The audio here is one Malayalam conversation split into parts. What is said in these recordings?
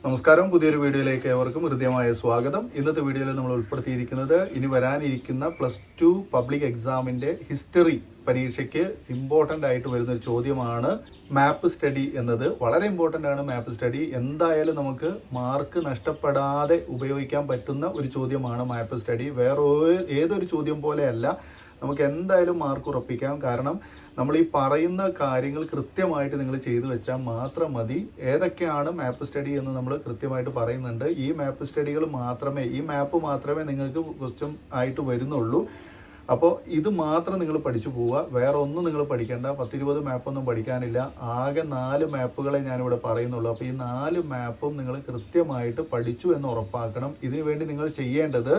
നമസ്കാരം. പുതിയൊരു വീഡിയോയിലേക്ക് ഏവർക്കും ഹൃദ്യമായ സ്വാഗതം. ഇന്നത്തെ വീഡിയോയിൽ നമ്മൾ ഉൾപ്പെടുത്തിയിരിക്കുന്നത് ഇനി വരാനിരിക്കുന്ന +2 പബ്ലിക് എക്സാമിൻ്റെ ഹിസ്റ്ററി പരീക്ഷയ്ക്ക് ഇമ്പോർട്ടൻ്റ് ആയിട്ട് വരുന്നൊരു ചോദ്യമാണ് മാപ്പ് സ്റ്റഡി എന്നത്. വളരെ ഇമ്പോർട്ടൻ്റ് ആണ് മാപ്പ് സ്റ്റഡി. എന്തായാലും നമുക്ക് മാർക്ക് നഷ്ടപ്പെടാതെ ഉപയോഗിക്കാൻ പറ്റുന്ന ഒരു ചോദ്യമാണ് മാപ്പ് സ്റ്റഡി. വേറെ ഏതൊരു ചോദ്യം പോലെയല്ല, നമുക്ക് എന്തായാലും മാർക്ക് ഉറപ്പിക്കാം. കാരണം നമ്മൾ ഈ പറയുന്ന കാര്യങ്ങൾ കൃത്യമായിട്ട് നിങ്ങൾ ചെയ്തു വെച്ചാൽ മാത്രം മതി. ഏതൊക്കെയാണ് മാപ്പ് സ്റ്റഡി എന്ന് നമ്മൾ കൃത്യമായിട്ട് പറയുന്നുണ്ട്. ഈ മാപ്പ് സ്റ്റഡികൾ മാത്രമേ, ഈ മാപ്പ് മാത്രമേ നിങ്ങൾക്ക് ക്വസ്റ്റ്യൻ ആയിട്ട് വരുന്നുള്ളൂ. അപ്പോൾ ഇത് മാത്രം നിങ്ങൾ പഠിച്ചു പോവുക, വേറെ ഒന്നും നിങ്ങൾ പഠിക്കേണ്ട. 10-20 മാപ്പൊന്നും പഠിക്കാനില്ല. ആകെ 4 മാപ്പുകളെ ഞാനിവിടെ പറയുന്നുള്ളൂ. അപ്പോൾ ഈ 4 മാപ്പും നിങ്ങൾ കൃത്യമായിട്ട് പഠിച്ചു എന്ന് ഉറപ്പാക്കണം. ഇതിനു വേണ്ടി നിങ്ങൾ ചെയ്യേണ്ടത്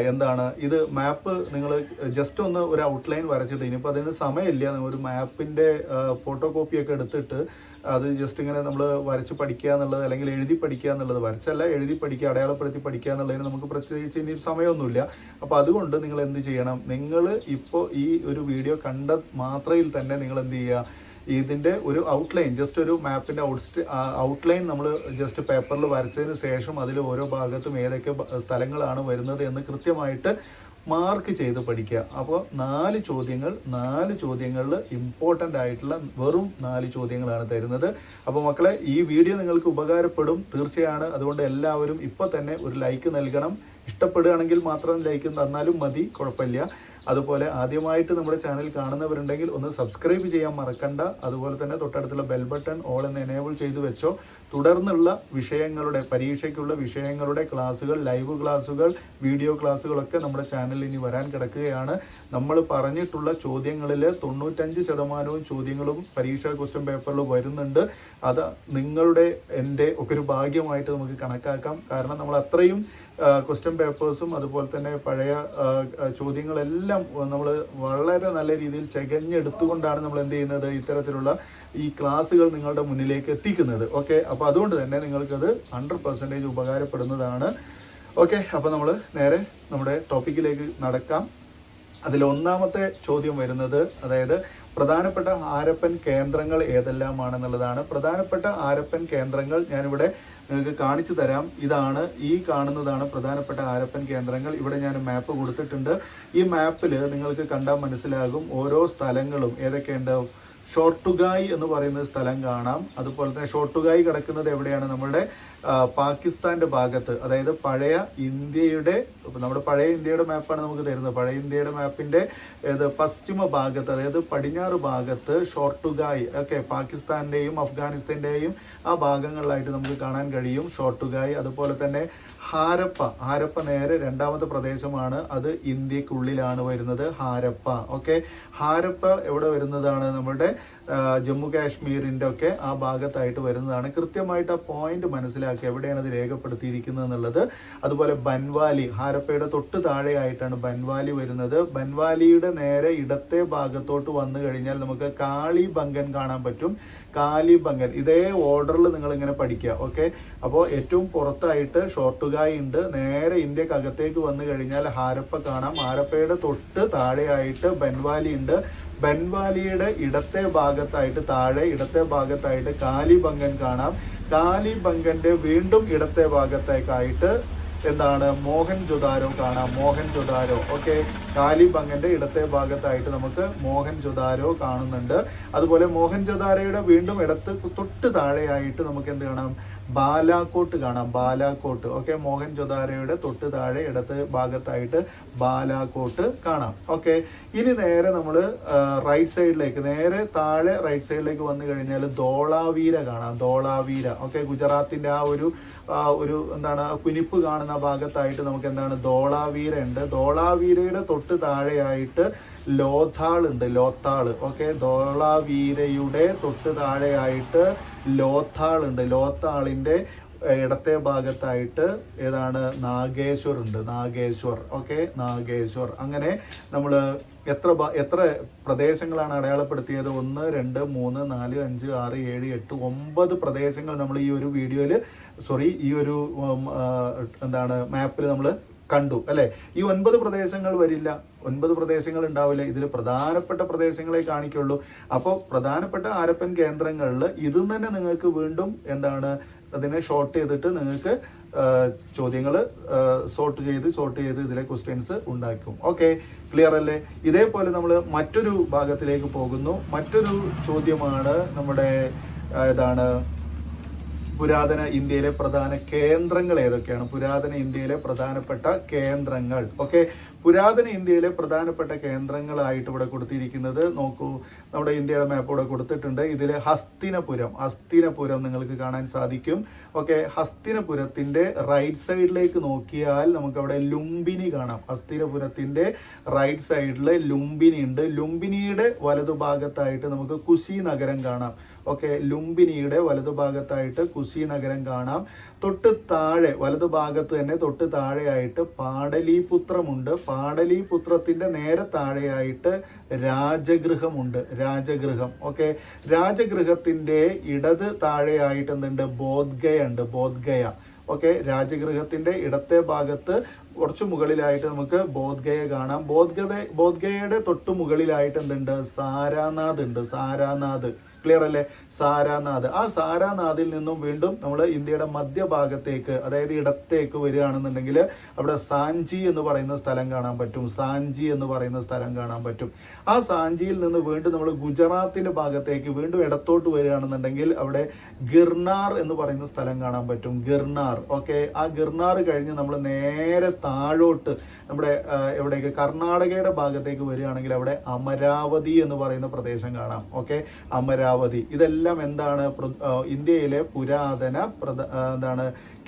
എന്താണ്, ഇത് മാപ്പ് നിങ്ങൾ ജസ്റ്റ് ഒന്ന് ഒരു ഔട്ട്ലൈൻ വരച്ചിട്ട്, ഇനിയിപ്പോൾ അതിന് സമയമില്ല, ഒരു മാപ്പിൻ്റെ ഫോട്ടോ കോപ്പിയൊക്കെ എടുത്തിട്ട് അത് ജസ്റ്റ് ഇങ്ങനെ നമ്മൾ വരച്ച് പഠിക്കുക എന്നുള്ളത്, അല്ലെങ്കിൽ എഴുതി പഠിക്കുക എന്നുള്ളത്, വരച്ചല്ല എഴുതി പഠിക്കുക, അടയാളപ്പെടുത്തി പഠിക്കുക എന്നുള്ളതിന് നമുക്ക് പ്രത്യേകിച്ച് ഇനി സമയമൊന്നുമില്ല. അപ്പോൾ അതുകൊണ്ട് നിങ്ങൾ എന്ത് ചെയ്യണം, നിങ്ങൾ ഇപ്പോൾ ഈ ഒരു വീഡിയോ കണ്ട മാത്രയിൽ തന്നെ നിങ്ങൾ എന്ത് ചെയ്യുക, ഇതിൻ്റെ ഒരു ഔട്ട്ലൈൻ, ജസ്റ്റ് ഒരു മാപ്പിൻ്റെ ഔട്ട്ലൈൻ നമ്മൾ ജസ്റ്റ് പേപ്പറിൽ വരച്ചതിന് ശേഷം അതിൽ ഓരോ ഭാഗത്തും ഏതൊക്കെ സ്ഥലങ്ങളാണ് വരുന്നത് എന്ന് കൃത്യമായിട്ട് മാർക്ക് ചെയ്ത് പഠിക്കുക. അപ്പോൾ 4 ചോദ്യങ്ങളിൽ ഇമ്പോർട്ടൻ്റ് ആയിട്ടുള്ള വെറും 4 ചോദ്യങ്ങളാണ് തരുന്നത്. അപ്പോൾ മക്കളെ, ഈ വീഡിയോ നിങ്ങൾക്ക് ഉപകാരപ്പെടും തീർച്ചയാണ്. അതുകൊണ്ട് എല്ലാവരും ഇപ്പോൾ തന്നെ ഒരു ലൈക്ക് നൽകണം. ഇഷ്ടപ്പെടുകയാണെങ്കിൽ മാത്രം ലൈക്ക് തന്നാലും മതി, കുഴപ്പമില്ല. അതുപോലെ ആദ്യമായിട്ട് നമ്മുടെ ചാനൽ കാണുന്നവരുണ്ടെങ്കിൽ ഒന്ന് സബ്സ്ക്രൈബ് ചെയ്യാൻ മറക്കണ്ട. അതുപോലെ തന്നെ തൊട്ടടുത്തുള്ള ബെൽ ബട്ടൺ ഓൾ എന്ന് എനേബിൾ ചെയ്തു വെച്ചോ. തുടർന്നുള്ള വിഷയങ്ങളുടെ, പരീക്ഷയ്ക്കുള്ള വിഷയങ്ങളുടെ ക്ലാസ്സുകൾ, ലൈവ് ക്ലാസ്സുകൾ, വീഡിയോ ക്ലാസ്സുകളൊക്കെ നമ്മുടെ ചാനലിൽ ഇനി വരാൻ കിടക്കുകയാണ്. നമ്മൾ പറഞ്ഞിട്ടുള്ള ചോദ്യങ്ങളിൽ 95% ചോദ്യങ്ങളും പരീക്ഷാ ക്വസ്റ്റ്യൻ പേപ്പറിൽ വരുന്നുണ്ട്. അത് നിങ്ങളുടെ എൻ്റെ ഒക്കെ ഒരു ഭാഗ്യമായിട്ട് നമുക്ക് കണക്കാക്കാം. കാരണം നമ്മൾ അത്രയും ക്വസ്റ്റ്യൻ പേപ്പേഴ്സും അതുപോലെ തന്നെ പഴയ ചോദ്യങ്ങളെല്ലാം നമ്മൾ വളരെ നല്ല രീതിയിൽ ചെകഞ്ഞെടുത്തുകൊണ്ടാണ് നമ്മൾ എന്ത് ചെയ്യുന്നത്, ഇത്തരത്തിലുള്ള ഈ ക്ലാസ്സുകൾ നിങ്ങളുടെ മുന്നിലേക്ക് എത്തിക്കുന്നത്. ഓക്കെ, അപ്പോൾ അതുകൊണ്ട് തന്നെ നിങ്ങൾക്കത് 100% ഉപകാരപ്പെടുന്നതാണ്. ഓക്കെ, അപ്പോൾ നമ്മൾ നേരെ നമ്മുടെ ടോപ്പിക്കിലേക്ക് നടക്കാം. അതിൽ ഒന്നാമത്തെ ചോദ്യം വരുന്നത്, അതായത് പ്രധാനപ്പെട്ട ഹാരപ്പൻ കേന്ദ്രങ്ങൾ ഏതെല്ലാമാണെന്നുള്ളതാണ്. പ്രധാനപ്പെട്ട ഹാരപ്പൻ കേന്ദ്രങ്ങൾ ഞാനിവിടെ നിങ്ങൾക്ക് കാണിച്ചു തരാം. ഇതാണ്, ഈ കാണുന്നതാണ് പ്രധാനപ്പെട്ട ഹാരപ്പൻ കേന്ദ്രങ്ങൾ. ഇവിടെ ഞാൻ മാപ്പ് കൊടുത്തിട്ടുണ്ട്. ഈ മാപ്പിൽ നിങ്ങൾക്ക് കണ്ടാൽ മനസ്സിലാകും ഓരോ സ്ഥലങ്ങളും ഏതൊക്കെയുണ്ടാവും. ഷോർട്ടുഗായ് എന്ന് പറയുന്ന സ്ഥലം കാണാം. അതുപോലെ തന്നെ ഷോർട്ടുഗായ് കിടക്കുന്നത് എവിടെയാണ്, നമ്മളുടെ പാകിസ്ഥാന്റെ ഭാഗത്ത്, അതായത് പഴയ ഇന്ത്യയുടെ, നമ്മുടെ പഴയ ഇന്ത്യയുടെ മാപ്പാണ് നമുക്ക് തരുന്നത്. പഴയ ഇന്ത്യയുടെ മാപ്പിന്റെ പശ്ചിമ ഭാഗത്ത്, അതായത് പടിഞ്ഞാറ് ഭാഗത്ത് ഷോർട്ടുഗായ്, ഓക്കെ, പാകിസ്ഥാന്റെയും അഫ്ഗാനിസ്ഥാന്റെയും ആ ഭാഗങ്ങളിലായിട്ട് നമുക്ക് കാണാൻ കഴിയും ഷോർട്ടുഗായ്. അതുപോലെ തന്നെ ഹാരപ്പ നേരെ രണ്ടാമത്തെ പ്രദേശമാണ്. അത് ഇന്ത്യക്കുള്ളിലാണ് വരുന്നത്, ഹാരപ്പ. ഓക്കെ, ഹാരപ്പ എവിടെ വരുന്നതാണ്, നമ്മുടെ ജമ്മു കാശ്മീരിൻ്റെ ഒക്കെ ആ ഭാഗത്തായിട്ട് വരുന്നതാണ്. കൃത്യമായിട്ട് ആ പോയിന്റ് മനസ്സിലാക്കി എവിടെയാണ് അത് രേഖപ്പെടുത്തിയിരിക്കുന്നത് എന്നുള്ളത്. അതുപോലെ ബൻവാലി, ഹാരപ്പയുടെ തൊട്ട് താഴെയായിട്ടാണ് ബൻവാലി വരുന്നത്. ബൻവാലിയുടെ നേരെ ഇടത്തെ ഭാഗത്തോട്ട് വന്നു കഴിഞ്ഞാൽ നമുക്ക് കാളിബംഗൻ കാണാൻ പറ്റും. കാലിബംഗൻ, ഇതേ ഓർഡറിൽ നിങ്ങൾ ഇങ്ങനെ പഠിക്കുക. ഓക്കെ, അപ്പോൾ ഏറ്റവും പുറത്തായിട്ട് ഷോർട്ടുഗായ് ഉണ്ട്. നേരെ ഇന്ത്യക്കകത്തേക്ക് വന്നു കഴിഞ്ഞാൽ ഹാരപ്പ കാണാം. ഹാരപ്പയുടെ തൊട്ട് താഴെയായിട്ട് ബൻവാലി ഉണ്ട്. ബൻവാലിയുടെ ഇടത്തെ ഭാഗത്തായിട്ട്, താഴെ ഇടത്തെ ഭാഗത്തായിട്ട് കാലിബംഗൻ കാണാം. കാലിബംഗന്റെ വീണ്ടും ഇടത്തെ ഭാഗത്തേക്കായിട്ട് എന്താണ്, മോഹൻജൊദാരോ കാണാം. മോഹൻജൊദാരോ, ഓക്കെ, കാലിബംഗന്റെ ഇടത്തെ ഭാഗത്തായിട്ട് നമുക്ക് മോഹൻജൊദാരോ കാണുന്നുണ്ട്. അതുപോലെ മോഹൻജൊദാരോയുടെ വീണ്ടും തൊട്ട് താഴെയായിട്ട് നമുക്ക് എന്ത് കാണാം, ബാലാക്കോട്ട് കാണാം. ബാലാക്കോട്ട്, ഓക്കെ, മോഹൻജൊദാരോയുടെ തൊട്ട് താഴെ ഇടത്തെ ഭാഗത്തായിട്ട് ബാലാക്കോട്ട് കാണാം. ഓക്കെ, ഇനി നേരെ നമ്മൾ റൈറ്റ് സൈഡിലേക്ക്, നേരെ താഴെ റൈറ്റ് സൈഡിലേക്ക് വന്നു കഴിഞ്ഞാൽ ധോളാവീര കാണാം. ധോളാവീര, ഓക്കെ, ഗുജറാത്തിന്റെ ആ ഒരു എന്താണ് കുനിപ്പ് കാണുന്ന ഭാഗത്തായിട്ട് നമുക്ക് എന്താണ് ധോളാവീര ഉണ്ട്. ധോളാവീരയുടെ തൊട്ട് താഴെയായിട്ട് ലോഥാൾ ഉണ്ട്. ലോത്താൾ, ഓക്കെ, ധോളാവീരയുടെ തൊട്ട് താഴെയായിട്ട് ലോത്താൾ ഉണ്ട്. ലോത്താളിന്റെ ഇടത്തെ ഭാഗത്തായിട്ട് ഏതാണ്, നാഗേശ്വർ ഉണ്ട്. നാഗേശ്വർ, ഓക്കെ, നാഗേശ്വർ. അങ്ങനെ നമ്മൾ എത്ര പ്രദേശങ്ങളാണ് അടയാളപ്പെടുത്തിയത്, 1, 2, 3, 4, 5, 6, 7, 8, 9 പ്രദേശങ്ങൾ നമ്മൾ ഈ ഒരു വീഡിയോയിൽ, ഈ ഒരു എന്താണ് മാപ്പിൽ നമ്മൾ കണ്ടു അല്ലേ. ഈ 9 പ്രദേശങ്ങൾ വരില്ല, 9 പ്രദേശങ്ങൾ ഉണ്ടാവില്ല. ഇതിൽ പ്രധാനപ്പെട്ട പ്രദേശങ്ങളെ കാണിക്കുള്ളൂ. അപ്പോൾ പ്രധാനപ്പെട്ട ഹാരപ്പൻ കേന്ദ്രങ്ങളിൽ ഇതും തന്നെ നിങ്ങൾക്ക് വീണ്ടും എന്താണ് അതിനെ ഷോർട്ട് ചെയ്തിട്ട് നിങ്ങൾക്ക് ചോദ്യങ്ങൾ സോർട്ട് ചെയ്ത് ഇതിലെ ക്വസ്റ്റ്യൻസ് ഉണ്ടാക്കും. ഓക്കെ, ക്ലിയർ അല്ലേ? ഇതേപോലെ നമ്മൾ മറ്റൊരു ഭാഗത്തിലേക്ക് പോകുന്നു. മറ്റൊരു ചോദ്യമാണ് നമ്മുടെ ഏതാണ്, പുരാതന ഇന്ത്യയിലെ പ്രധാന കേന്ദ്രങ്ങൾ ഏതൊക്കെയാണ്? പുരാതന ഇന്ത്യയിലെ പ്രധാനപ്പെട്ട കേന്ദ്രങ്ങൾ. ഓക്കെ, പുരാതന ഇന്ത്യയിലെ പ്രധാനപ്പെട്ട കേന്ദ്രങ്ങളായിട്ട് ഇവിടെ കൊടുത്തിരിക്കുന്നത് നോക്കൂ, നമ്മുടെ ഇന്ത്യയുടെ മാപ്പ് ഇവിടെ കൊടുത്തിട്ടുണ്ട്. ഇതിൽ ഹസ്തിനപുരം നിങ്ങൾക്ക് കാണാൻ സാധിക്കും. ഓക്കെ, ഹസ്തിനപുരത്തിന്റെ റൈറ്റ് സൈഡിലേക്ക് നോക്കിയാൽ നമുക്ക് അവിടെ ലുംബിനി കാണാം. ഹസ്തിനപുരത്തിന്റെ റൈറ്റ് സൈഡിൽ ലുംബിനി ഉണ്ട്. ലുംബിനിയുടെ വലതുഭാഗത്തായിട്ട് നമുക്ക് കുശി നഗരം കാണാം. ഓക്കെ, ലുംബിനിയുടെ വലതുഭാഗത്തായിട്ട് കുശി നഗരം കാണാം. തൊട്ട് താഴെ വലതുഭാഗത്ത് തന്നെ തൊട്ട് താഴെയായിട്ട് പാടലീപുത്രമുണ്ട്. പാടലീപുത്രത്തിന്റെ നേരെ താഴെയായിട്ട് രാജഗൃഹമുണ്ട്. രാജഗൃഹം. ഓക്കെ, രാജഗൃഹത്തിന്റെ ഇടത് താഴെയായിട്ട് എന്തുണ്ട്? ബോധ്ഗയ ഉണ്ട്. ബോധ്ഗയ. ഓക്കെ, രാജഗൃഹത്തിന്റെ ഇടത്തെ ഭാഗത്ത് കുറച്ച് മുകളിലായിട്ട് നമുക്ക് ബോധ്ഗയ കാണാം. ബോധ്ഗയയുടെ തൊട്ട് മുകളിലായിട്ട് എന്തുണ്ട്? സാരാനാഥ് ഉണ്ട്. സാരാനാഥ്. ക്ലിയർ അല്ലേ? സാരാനാഥ്. ആ സാരാനാഥിൽ നിന്നും വീണ്ടും നമ്മൾ ഇന്ത്യയുടെ മധ്യഭാഗത്തേക്ക്, അതായത് ഇടത്തേക്ക് വരികയാണെന്നുണ്ടെങ്കിൽ അവിടെ സാഞ്ചി എന്ന് പറയുന്ന സ്ഥലം കാണാൻ പറ്റും. സാഞ്ചി എന്ന് പറയുന്ന സ്ഥലം കാണാൻ പറ്റും. ആ സാഞ്ചിയിൽ നിന്ന് വീണ്ടും നമ്മൾ ഗുജറാത്തിന്റെ ഭാഗത്തേക്ക് വീണ്ടും ഇടത്തോട്ട് വരികയാണെന്നുണ്ടെങ്കിൽ അവിടെ ഗിർനാർ എന്ന് പറയുന്ന സ്ഥലം കാണാൻ പറ്റും. ഗിർനാർ. ഓക്കെ, ആ ഗിർനാർ കഴിഞ്ഞ് നമ്മൾ നേരെ താഴോട്ട് നമ്മുടെ എവിടേക്ക് കർണാടകയുടെ ഭാഗത്തേക്ക് വരികയാണെങ്കിൽ അവിടെ അമരാവതി എന്ന് പറയുന്ന പ്രദേശം കാണാം. ഓക്കെ, അമരാവതി. ഇതെല്ലാം എന്താണ്? ഇന്ത്യയിലെ പുരാതന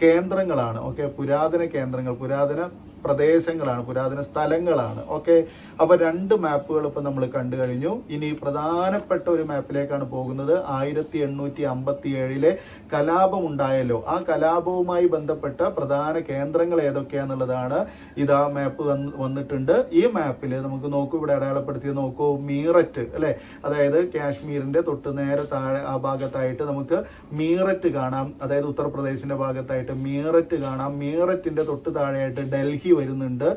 കേന്ദ്രങ്ങളാണ്. ഓക്കെ, പുരാതന കേന്ദ്രങ്ങൾ, പുരാതന പ്രദേശങ്ങളാണ്, പുരാതന സ്ഥലങ്ങളാണ്. ഓക്കെ, അപ്പൊ 2 മാപ്പുകൾ ഇപ്പൊ നമ്മൾ കണ്ടു കഴിഞ്ഞു. ഇനി പ്രധാനപ്പെട്ട ഒരു മാപ്പിലേക്കാണ് പോകുന്നത്. 1857 കലാപം ഉണ്ടായല്ലോ. ആ കലാപവുമായി ബന്ധപ്പെട്ട പ്രധാന കേന്ദ്രങ്ങൾ ഏതൊക്കെയാന്നുള്ളതാണ് ഇതാ മാപ്പ് വന്നിട്ടുണ്ട്. ഈ മാപ്പിൽ നമുക്ക് നോക്കൂ, ഇവിടെ അടയാളപ്പെടുത്തിയത് നോക്കൂ, മീററ്റ് അല്ലെ, അതായത് കാശ്മീരിന്റെ തൊട്ട് നേരെ താഴെ ആ ഭാഗത്തായിട്ട് നമുക്ക് മീററ്റ് കാണാം. അതായത് ഉത്തർപ്രദേശിന്റെ ഭാഗത്തായിട്ട് മീററ്റ് കാണാം. മീററ്റിന്റെ തൊട്ട് താഴെയായിട്ട് ഡൽഹി വരുന്നുണ്ട്.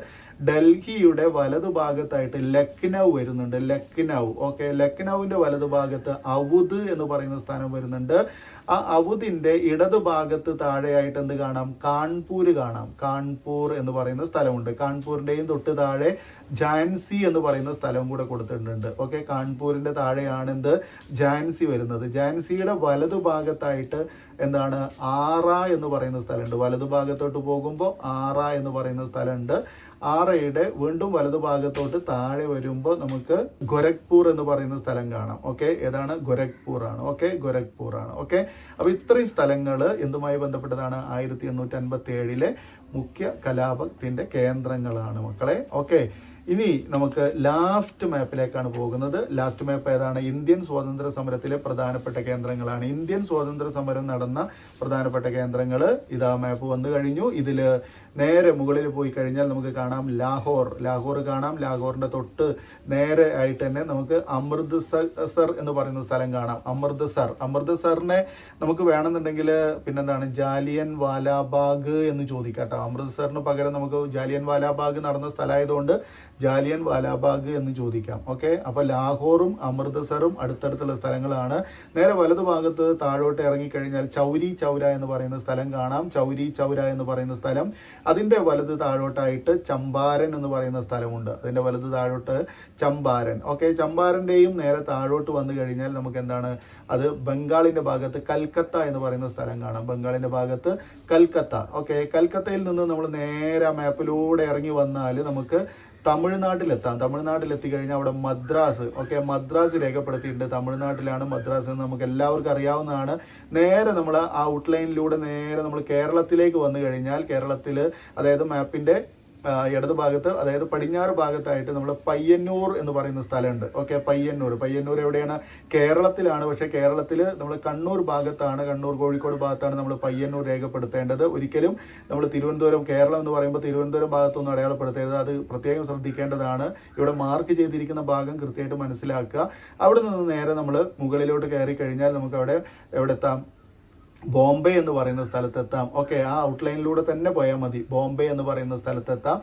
ഡൽഹിയുടെ വലതുഭാഗത്തായിട്ട് ലക്നൗ വരുന്നുണ്ട്. ലക്നൗ. ഓക്കെ, ലക്നൌവിന്റെ വലതുഭാഗത്ത് അവധ് എന്ന് പറയുന്ന സ്ഥാനം വരുന്നുണ്ട്. ആ അവധിന്റെ ഇടതുഭാഗത്ത് താഴെയായിട്ട് എന്ത് കാണാം? കാൺപൂർ കാണാം. കാൺപൂർ എന്ന് പറയുന്ന സ്ഥലമുണ്ട്. കാൺപൂരിന്റെയും തൊട്ട് താഴെ ഝാൻസി എന്ന് പറയുന്ന സ്ഥലവും കൂടെ കൊടുത്തിട്ടുണ്ട്. ഓക്കെ, കാൺപൂരിന്റെ താഴെയാണ് എന്ത്? ഝാൻസി വരുന്നത്. ഝാൻസിയുടെ വലതുഭാഗത്തായിട്ട് എന്താണ്? ആറ എന്ന് പറയുന്ന സ്ഥലമുണ്ട്. വലതുഭാഗത്തോട്ട് പോകുമ്പോൾ ആറ എന്ന് പറയുന്ന സ്ഥലമുണ്ട്. ആറയുടെ വീണ്ടും വലതുഭാഗത്തോട്ട് താഴെ വരുമ്പോൾ നമുക്ക് ഗോരഖ്പൂർ എന്ന് പറയുന്ന സ്ഥലം കാണാം. ഓക്കെ, ഏതാണ്? ഗോരഖ്പൂർ ആണ്. ഓക്കെ, ഗോരഖ്പൂർ ആണ്. ഓക്കെ, അപ്പൊ ഇത്രയും സ്ഥലങ്ങൾ എന്തുമായി ബന്ധപ്പെട്ടതാണ്? 1857 മുഖ്യ കലാപത്തിന്റെ കേന്ദ്രങ്ങളാണ് മക്കളെ. ഓക്കെ, ഇനി നമുക്ക് ലാസ്റ്റ് മാപ്പിലേക്കാണ് പോകുന്നത്. ലാസ്റ്റ് മാപ്പ് ഏതാണ്? ഇന്ത്യൻ സ്വാതന്ത്ര്യ സമരത്തിലെ പ്രധാനപ്പെട്ട കേന്ദ്രങ്ങളാണ്. ഇന്ത്യൻ സ്വാതന്ത്ര്യ സമരം നടന്ന പ്രധാനപ്പെട്ട കേന്ദ്രങ്ങൾ ഇതാ മാപ്പ് വന്നു കഴിഞ്ഞു. ഇതില് നേരെ മുകളിൽ പോയി കഴിഞ്ഞാൽ നമുക്ക് കാണാം ലാഹോർ കാണാം. ലാഹോറിന്റെ തൊട്ട് നേരെ ആയിട്ട് തന്നെ നമുക്ക് അമൃത്സർ എന്ന് പറയുന്ന സ്ഥലം കാണാം. അമൃത്സറിനെ നമുക്ക് വേണമെന്നുണ്ടെങ്കിൽ പിന്നെന്താണ്? ജാലിയൻ വാലാബാഗ് എന്ന് ചോദിക്കാം കേട്ടോ. അമൃത്സറിന് പകരം നമുക്ക് ജാലിയൻ വാലാബാഗ് നടന്ന സ്ഥലമായതുകൊണ്ട് ജാലിയൻ വാലാബാഗ് എന്ന് ചോദിക്കാം. ഓക്കെ, അപ്പൊ ലാഹോറും അമൃത്സറും അടുത്തടുത്തുള്ള സ്ഥലങ്ങളാണ്. നേരെ വലതുഭാഗത്ത് താഴോട്ട് ഇറങ്ങിക്കഴിഞ്ഞാൽ ചൗരി ചൗര എന്ന് പറയുന്ന സ്ഥലം കാണാം. ചൗരി ചൗര എന്ന് പറയുന്ന സ്ഥലം. അതിന്റെ വലത് താഴോട്ടായിട്ട് ചമ്പാരൻ എന്ന് പറയുന്ന സ്ഥലമുണ്ട്. അതിന്റെ വലത് താഴോട്ട് ചമ്പാരൻ. ഓക്കെ, ചമ്പാരന്റെയും നേരെ താഴോട്ട് വന്നു കഴിഞ്ഞാൽ നമുക്ക് എന്താണ്? അത് ബംഗാളിന്റെ ഭാഗത്ത് കൽക്കത്ത എന്ന് പറയുന്ന സ്ഥലം കാണാം. ബംഗാളിന്റെ ഭാഗത്ത് കൽക്കത്ത. ഓക്കെ, കൽക്കത്തയിൽ നിന്ന് നമ്മൾ നേരെ മാപ്പിലൂടെ ഇറങ്ങി വന്നാൽ നമുക്ക് തമിഴ്നാട്ടിലെത്താം. തമിഴ്നാട്ടിലെത്തിക്കഴിഞ്ഞാൽ അവിടെ മദ്രാസ്. ഓക്കെ, മദ്രാസ് രേഖപ്പെടുത്തിയിട്ടുണ്ട്. തമിഴ്നാട്ടിലാണ് മദ്രാസ് എന്ന് നമുക്ക് എല്ലാവർക്കും അറിയാവുന്നതാണ്. നേരെ നമ്മൾ ആ ഔട്ട്ലൈനിലൂടെ നേരെ നമ്മൾ കേരളത്തിലേക്ക് വന്നു കഴിഞ്ഞാൽ കേരളത്തിൽ, അതായത് മാപ്പിന്റെ ഇടത് ഭാഗത്ത്, അതായത് പടിഞ്ഞാറ് ഭാഗത്തായിട്ട് നമ്മൾ പയ്യന്നൂർ എന്ന് പറയുന്ന സ്ഥലമുണ്ട്. ഓക്കെ, പയ്യന്നൂർ എവിടെയാണ്? കേരളത്തിലാണ്. പക്ഷെ കേരളത്തിൽ നമ്മൾ കണ്ണൂർ ഭാഗത്താണ്, കണ്ണൂർ കോഴിക്കോട് ഭാഗത്താണ് നമ്മൾ പയ്യന്നൂർ രേഖപ്പെടുത്തേണ്ടത്. ഒരിക്കലും നമ്മൾ തിരുവനന്തപുരം, കേരളം എന്ന് പറയുമ്പോൾ തിരുവനന്തപുരം ഭാഗത്തൊന്നും അടയാളപ്പെടുത്തരുത്. അത് പ്രത്യേകം ശ്രദ്ധിക്കേണ്ടതാണ്. ഇവിടെ മാർക്ക് ചെയ്തിരിക്കുന്ന ഭാഗം കൃത്യമായിട്ട് മനസ്സിലാക്കുക. അവിടെ നിന്ന് നേരെ നമ്മൾ മുകളിലോട്ട് കയറി കഴിഞ്ഞാൽ നമുക്ക് അവിടെ എവിടെ എത്താം? ബോംബെ എന്ന് പറയുന്ന സ്ഥലത്തെത്താം. ഓക്കെ, ആ ഔട്ട്ലൈനിലൂടെ തന്നെ പോയാൽ മതി. ബോംബെ എന്ന് പറയുന്ന സ്ഥലത്തെത്താം.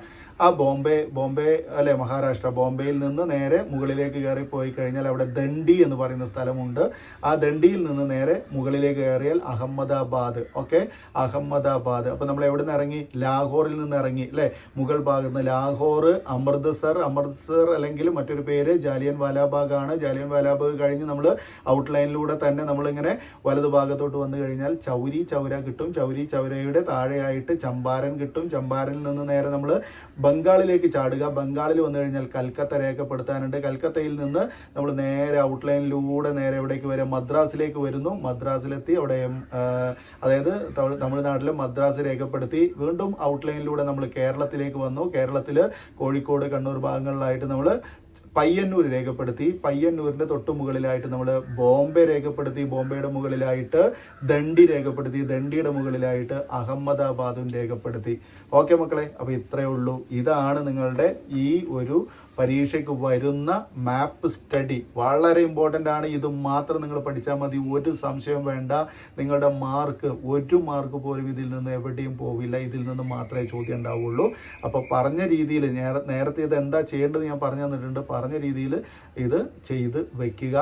ആ ബോംബെ അല്ലെ മഹാരാഷ്ട്ര, ബോംബെയിൽ നിന്ന് നേരെ മുകളിലേക്ക് കയറി പോയി കഴിഞ്ഞാൽ അവിടെ ദണ്ഡി എന്ന് പറയുന്ന സ്ഥലമുണ്ട്. ആ ദണ്ഡിയിൽ നിന്ന് നേരെ മുകളിലേക്ക് കയറിയാൽ അഹമ്മദാബാദ്. ഓക്കെ, അഹമ്മദാബാദ്. അപ്പോൾ നമ്മൾ എവിടെ നിന്ന് ഇറങ്ങി? ലാഹോറിൽ നിന്ന് ഇറങ്ങി അല്ലേ? മുകൾ ഭാഗത്ത് നിന്ന് ലാഹോർ, അമൃത്സർ അല്ലെങ്കിൽ മറ്റൊരു പേര് ജാലിയൻ വാലാബാഗ് ആണ്. ജാലിയൻ വാലാബാഗ് കഴിഞ്ഞ് നമ്മൾ ഔട്ട്ലൈനിലൂടെ തന്നെ നമ്മളിങ്ങനെ വലതു ഭാഗത്തോട്ട് വന്നു കഴിഞ്ഞാൽ ചൗരി ചൗര കിട്ടും. ചൗരി ചൗരയുടെ താഴെയായിട്ട് ചമ്പാരൻ കിട്ടും. ചമ്പാരനിൽ നിന്ന് നേരെ നമ്മൾ ബംഗാളിലേക്ക് ചാടുക. ബംഗാളിൽ വന്നു കഴിഞ്ഞാൽ കൽക്കത്ത രേഖപ്പെടുത്താനുണ്ട്. കൽക്കത്തയിൽ നിന്ന് നമ്മൾ നേരെ ഔട്ട്ലൈനിലൂടെ നേരെ എവിടേക്ക് വരും? മദ്രാസിലേക്ക് വരുന്നു. മദ്രാസിലെത്തി അവിടെ അതായത് തമിഴ്നാട്ടിലെ മദ്രാസ് രേഖപ്പെടുത്തി. വീണ്ടും ഔട്ട്ലൈനിലൂടെ നമ്മൾ കേരളത്തിലേക്ക് വന്നു. കേരളത്തിൽ കോഴിക്കോട്, കണ്ണൂർ ഭാഗങ്ങളിലായിട്ട് നമ്മൾ പയ്യന്നൂർ രേഖപ്പെടുത്തി. പയ്യന്നൂരിന്റെ തൊട്ട് മുകളിലായിട്ട് നമ്മൾ ബോംബെ രേഖപ്പെടുത്തി. ബോംബെയുടെ മുകളിലായിട്ട് ദണ്ഡി രേഖപ്പെടുത്തി. ദണ്ഡിയുടെ മുകളിലായിട്ട് അഹമ്മദാബാദും രേഖപ്പെടുത്തി. ഓക്കെ മക്കളെ, അപ്പോൾ ഇത്രയേ ഉള്ളൂ. ഇതാണ് നിങ്ങളുടെ ഈ ഒരു പരീക്ഷയ്ക്ക് വരുന്ന മാപ്പ് സ്റ്റഡി. വളരെ ഇമ്പോർട്ടൻ്റ് ആണ്. ഇത് മാത്രം നിങ്ങൾ പഠിച്ചാൽ മതി, ഒരു സംശയം വേണ്ട. നിങ്ങളുടെ മാർക്ക്, ഒരു മാർക്ക് പോലും ഇതിൽ നിന്ന് എവിടെയും പോവില്ല. ഇതിൽ നിന്ന് മാത്രമേ ചോദ്യം ഉണ്ടാവുള്ളൂ. അപ്പോൾ പറഞ്ഞ രീതിയിൽ നേരത്തെ ഇത് എന്താ ചെയ്യേണ്ടത് ഞാൻ പറഞ്ഞു തന്നിട്ടുണ്ട്. പറഞ്ഞ രീതിയിൽ ഇത് ചെയ്ത് വെക്കുക.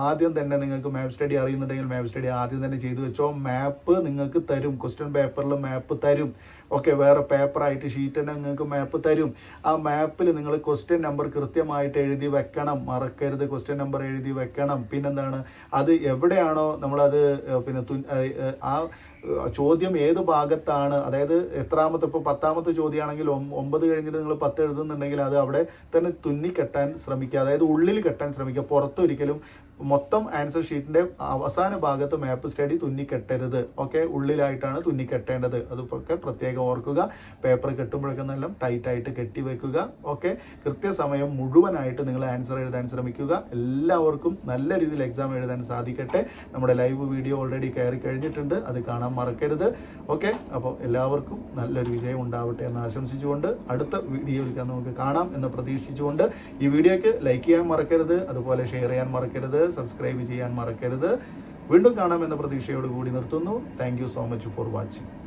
ആദ്യം തന്നെ നിങ്ങൾക്ക് മാപ്പ് സ്റ്റഡി അറിയുന്നുണ്ടെങ്കിൽ മാപ്പ് സ്റ്റഡി ആദ്യം തന്നെ ചെയ്തു വെച്ചോ. മാപ്പ് നിങ്ങൾക്ക് തരും, ക്വസ്റ്റ്യൻ പേപ്പറിൽ മാപ്പ് തരും. ഓക്കെ, വേറെ പേപ്പറായിട്ട് ഷീറ്റ് തന്നെ നിങ്ങൾക്ക് മാപ്പ് തരും. ആ മാപ്പിൽ നിങ്ങൾ ക്വസ്റ്റ്യൻ നമ്പർ കൃത്യമായിട്ട് എഴുതി വെക്കണം. മറക്കരുത്, ക്വസ്റ്റ്യൻ നമ്പർ എഴുതി വെക്കണം. പിന്നെന്താണ്, അത് എവിടെയാണോ നമ്മളത് പിന്നെ ആ ചോദ്യം ഏത് ഭാഗത്താണ്, അതായത് എത്രാമത്തെ, ഇപ്പോൾ 10ാമത്തെ ചോദ്യമാണെങ്കിൽ 9 കഴിഞ്ഞിട്ട് നിങ്ങൾ 10 എഴുതുന്നുണ്ടെങ്കിൽ അത് അവിടെ തന്നെ തുന്നിക്കെട്ടാൻ ശ്രമിക്കുക. അതായത് ഉള്ളിൽ കെട്ടാൻ ശ്രമിക്കുക. പുറത്തൊരിക്കലും മൊത്തം ആൻസർ ഷീറ്റിന്റെ അവസാന ഭാഗത്ത് മാപ്പ് സ്റ്റഡി തുന്നിക്കെട്ടരുത്. ഓക്കെ, ഉള്ളിലായിട്ടാണ് തുന്നിക്കെട്ടേണ്ടത്. അതൊക്കെ പ്രത്യേകം ഓർക്കുക. പേപ്പർ കെട്ടുമ്പോഴൊക്കെ നല്ല ടൈറ്റായിട്ട് കെട്ടി വെക്കുക. ഓക്കെ, കൃത്യസമയം മുഴുവനായിട്ട് നിങ്ങൾ ആൻസർ എഴുതാൻ ശ്രമിക്കുക. എല്ലാവർക്കും നല്ല രീതിയിൽ എക്സാം എഴുതാൻ സാധിക്കട്ടെ. നമ്മുടെ ലൈവ് വീഡിയോ ഓൾറെഡി കയറി കഴിഞ്ഞിട്ടുണ്ട്, അത് കാണാൻ മറക്കരുത്. ഓക്കെ, അപ്പോൾ എല്ലാവർക്കും നല്ലൊരു വിജയം ഉണ്ടാവട്ടെ എന്ന് ആശംസിച്ചുകൊണ്ട് അടുത്ത വീഡിയോയിൽ നമുക്ക് കാണാം എന്ന് പ്രതീക്ഷിച്ചുകൊണ്ട് ഈ വീഡിയോയ്ക്ക് ലൈക്ക് ചെയ്യാൻ മറക്കരുത്, അതുപോലെ ഷെയർ ചെയ്യാൻ മറക്കരുത്, സബ്സ്ക്രൈബ് ചെയ്യാൻ മറക്കരുത്. വീണ്ടും കാണാം എന്ന പ്രതീക്ഷയോട് കൂടി നിർത്തുന്നു. Thank you so much for watching.